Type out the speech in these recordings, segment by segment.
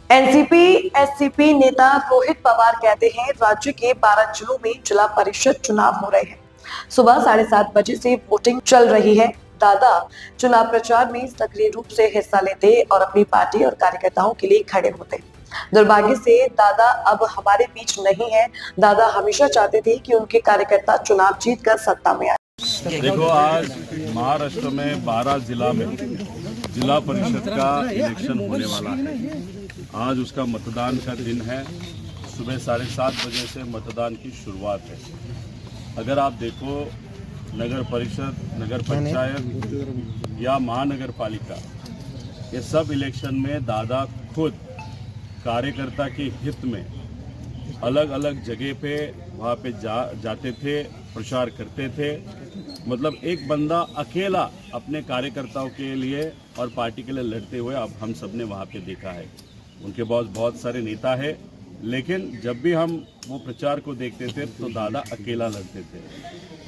NCP SCP नेता रोहित पवार कहते हैं राज्य के 12 जिलों में जिला परिषद चुनाव हो रहे हैं। सुबह 7:30 बजे से वोटिंग चल रही है। दादा चुनाव प्रचार में सक्रिय रूप से हिस्सा लेते और अपनी पार्टी और कार्यकर्ताओं के लिए खड़े होते। दुर्भाग्य से दादा अब हमारे बीच नहीं है। दादा हमेशा चाहते थे कि उनके कार्यकर्ता चुनाव जीतकर सत्ता में आए। देखो, आज महाराष्ट्र में 12 जिला में जिला परिषद का इलेक्शन होने वाला है। आज उसका मतदान का दिन है। सुबह 7:30 बजे से मतदान की शुरुआत है। अगर आप देखो, नगर परिषद, नगर पंचायत या महानगर पालिका, ये सब इलेक्शन में दादा खुद कार्यकर्ता के हित में अलग अलग जगह पे वहाँ पे जाते थे, प्रचार करते थे। मतलब एक बंदा अकेला अपने कार्यकर्ताओं के लिए और पार्टी के लिए लड़ते हुए अब हम सब ने वहाँ पे देखा है। उनके पास बहुत सारे नेता है, लेकिन जब भी हम वो प्रचार को देखते थे तो दादा अकेला लड़ते थे।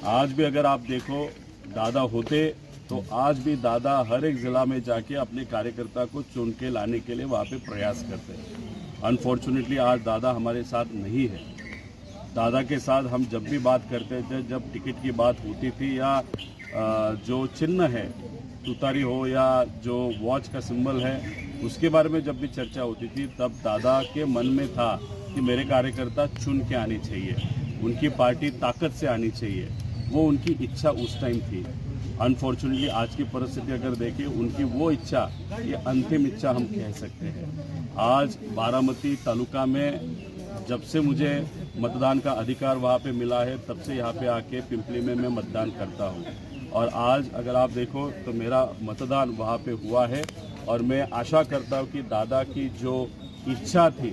आज भी अगर आप देखो, दादा होते तो आज भी दादा हर एक ज़िला में जाके अपने कार्यकर्ता को चुन के लाने के लिए वहाँ पे प्रयास करते हैं। अनफॉर्चुनेटली आज दादा हमारे साथ नहीं है। दादा के साथ हम जब भी बात करते थे, जब टिकट की बात होती थी या जो चिन्ह है, तुतारी हो या जो वॉच का सिंबल है, उसके बारे में जब भी चर्चा होती थी, तब दादा के मन में था कि मेरे कार्यकर्ता चुन के आनी चाहिए, उनकी पार्टी ताकत से आनी चाहिए। वो उनकी इच्छा उस टाइम थी। अनफॉर्चुनेटली आज की परिस्थिति अगर देखें, उनकी वो इच्छा, ये अंतिम इच्छा हम कह सकते हैं। आज बारामती तालुका में जब से मुझे मतदान का अधिकार वहाँ पे मिला है, तब से यहाँ पे आके पिंपली में मैं मतदान करता हूँ। और आज अगर आप देखो तो मेरा मतदान वहाँ पे हुआ है और मैं आशा करता हूँ कि दादा की जो इच्छा थी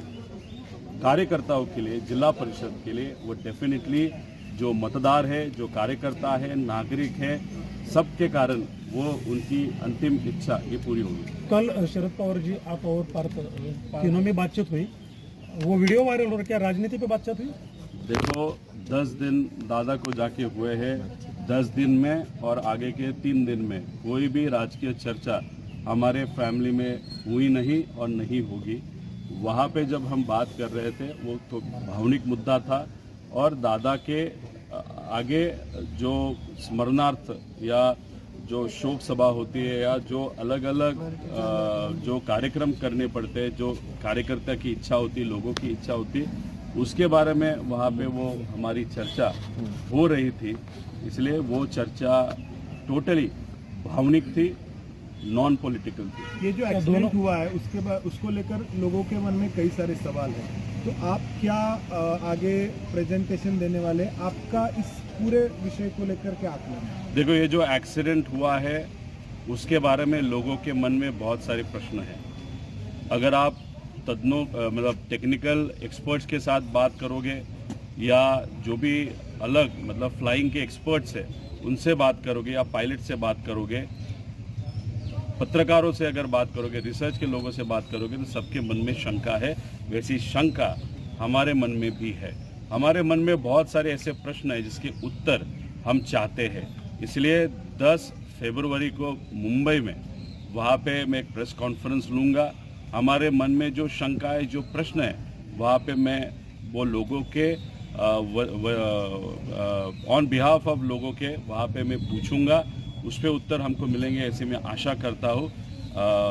कार्यकर्ताओं के लिए, जिला परिषद के लिए, वो डेफिनेटली जो मतदार है, जो कार्यकर्ता है, नागरिक है, सबके कारण वो उनकी अंतिम इच्छा ये पूरी होगी। कल शरद पवार जी, आप और पार्थ तीनों में बातचीत हुई, वो वीडियो वायरल हो रहा, क्या राजनीति पे बातचीत हुई? देखो, 10 दिन दादा को जाके हुए हैं। 10 दिन में और आगे के 3 दिन में कोई भी राजकीय चर्चा हमारे फैमिली में हुई नहीं और नहीं होगी। वहाँ पे जब हम बात कर रहे थे, वो तो भावनिक मुद्दा था और दादा के आगे जो स्मरणार्थ या जो शोक सभा होती है या जो अलग अलग जो कार्यक्रम करने पड़ते हैं, जो कार्यकर्ता की इच्छा होती है, लोगों की इच्छा होती है, उसके बारे में वहाँ पे वो हमारी चर्चा हो रही थी। इसलिए वो चर्चा टोटली भावनिक थी, नॉन पॉलिटिकल थी। ये जो एक्सीडेंट हुआ है उसके बाद उसको लेकर लोगों के मन में कई सारे सवाल हैं, तो आप क्या आगे प्रेजेंटेशन देने वाले, आपका इस पूरे विषय को लेकर क्या आकलन है? देखो, ये जो एक्सीडेंट हुआ है उसके बारे में लोगों के मन में बहुत सारे प्रश्न हैं। अगर आप मतलब टेक्निकल एक्सपर्ट्स के साथ बात करोगे या जो भी अलग मतलब फ्लाइंग के एक्सपर्ट्स हैं उनसे बात करोगे या पायलट से बात करोगे, पत्रकारों से अगर बात करोगे, रिसर्च के लोगों से बात करोगे, तो सबके मन में शंका है। वैसी शंका हमारे मन में भी है। हमारे मन में बहुत सारे ऐसे प्रश्न हैं जिसके उत्तर हम चाहते हैं। इसलिए 10 फरवरी को मुंबई में वहाँ पे मैं एक प्रेस कॉन्फ्रेंस लूँगा। हमारे मन में जो शंका है, जो प्रश्न है, वहाँ पे मैं वो लोगों के ऑन बिहाफ ऑफ लोगों के वहाँ पे मैं पूछूंगा। उस पर उत्तर हमको मिलेंगे, ऐसे मैं आशा करता हूँ।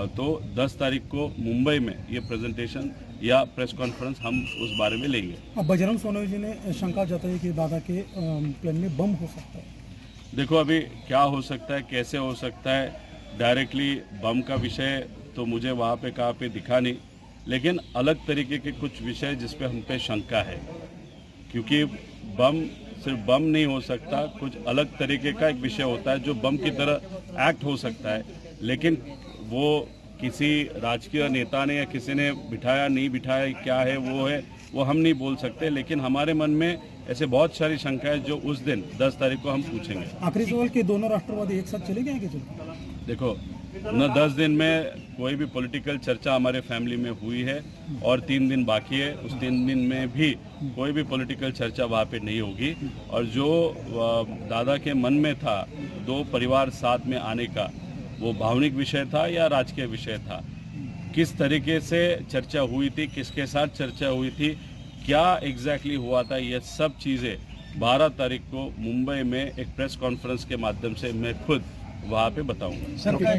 तो 10 तारीख को मुंबई में ये प्रेजेंटेशन या प्रेस कॉन्फ्रेंस हम उस बारे में लेंगे। अब बजरंग सोनवणे जी ने शंका जताई कि दादा के प्लेन में बम हो सकता है। देखो, अभी क्या हो सकता है, कैसे हो सकता है, डायरेक्टली बम का विषय तो मुझे वहाँ पे कहाँ पे दिखा नहीं, लेकिन अलग तरीके के कुछ विषय जिस पे हम पे शंका है, क्योंकि बम सिर्फ बम नहीं हो सकता, कुछ अलग तरीके का एक विषय होता है जो बम की तरह एक्ट हो सकता है, लेकिन वो किसी राजकीय नेता ने या किसी ने बिठाया नहीं बिठाया, क्या है वो हम नहीं बोल सकते। लेकिन हमारे मन में ऐसे बहुत सारी शंकाएं जो उस दिन 10 तारीख को हम पूछेंगे। आखिरी सवाल कि दोनों राष्ट्रवादी एक साथ चले गए? देखो, न 10 दिन में कोई भी पॉलिटिकल चर्चा हमारे फैमिली में हुई है और 3 दिन बाकी है। उस 3 दिन में भी कोई भी पॉलिटिकल चर्चा वहाँ पे नहीं होगी। और जो दादा के मन में था 2 परिवार साथ में आने का, वो भावनिक विषय था या राजकीय विषय था, किस तरीके से चर्चा हुई थी, किसके साथ चर्चा हुई थी, क्या एग्जैक्टली हुआ था, ये सब चीज़ें 12 तारीख को मुंबई में एक प्रेस कॉन्फ्रेंस के माध्यम से मैं खुद वहाँ पे बताऊंगा।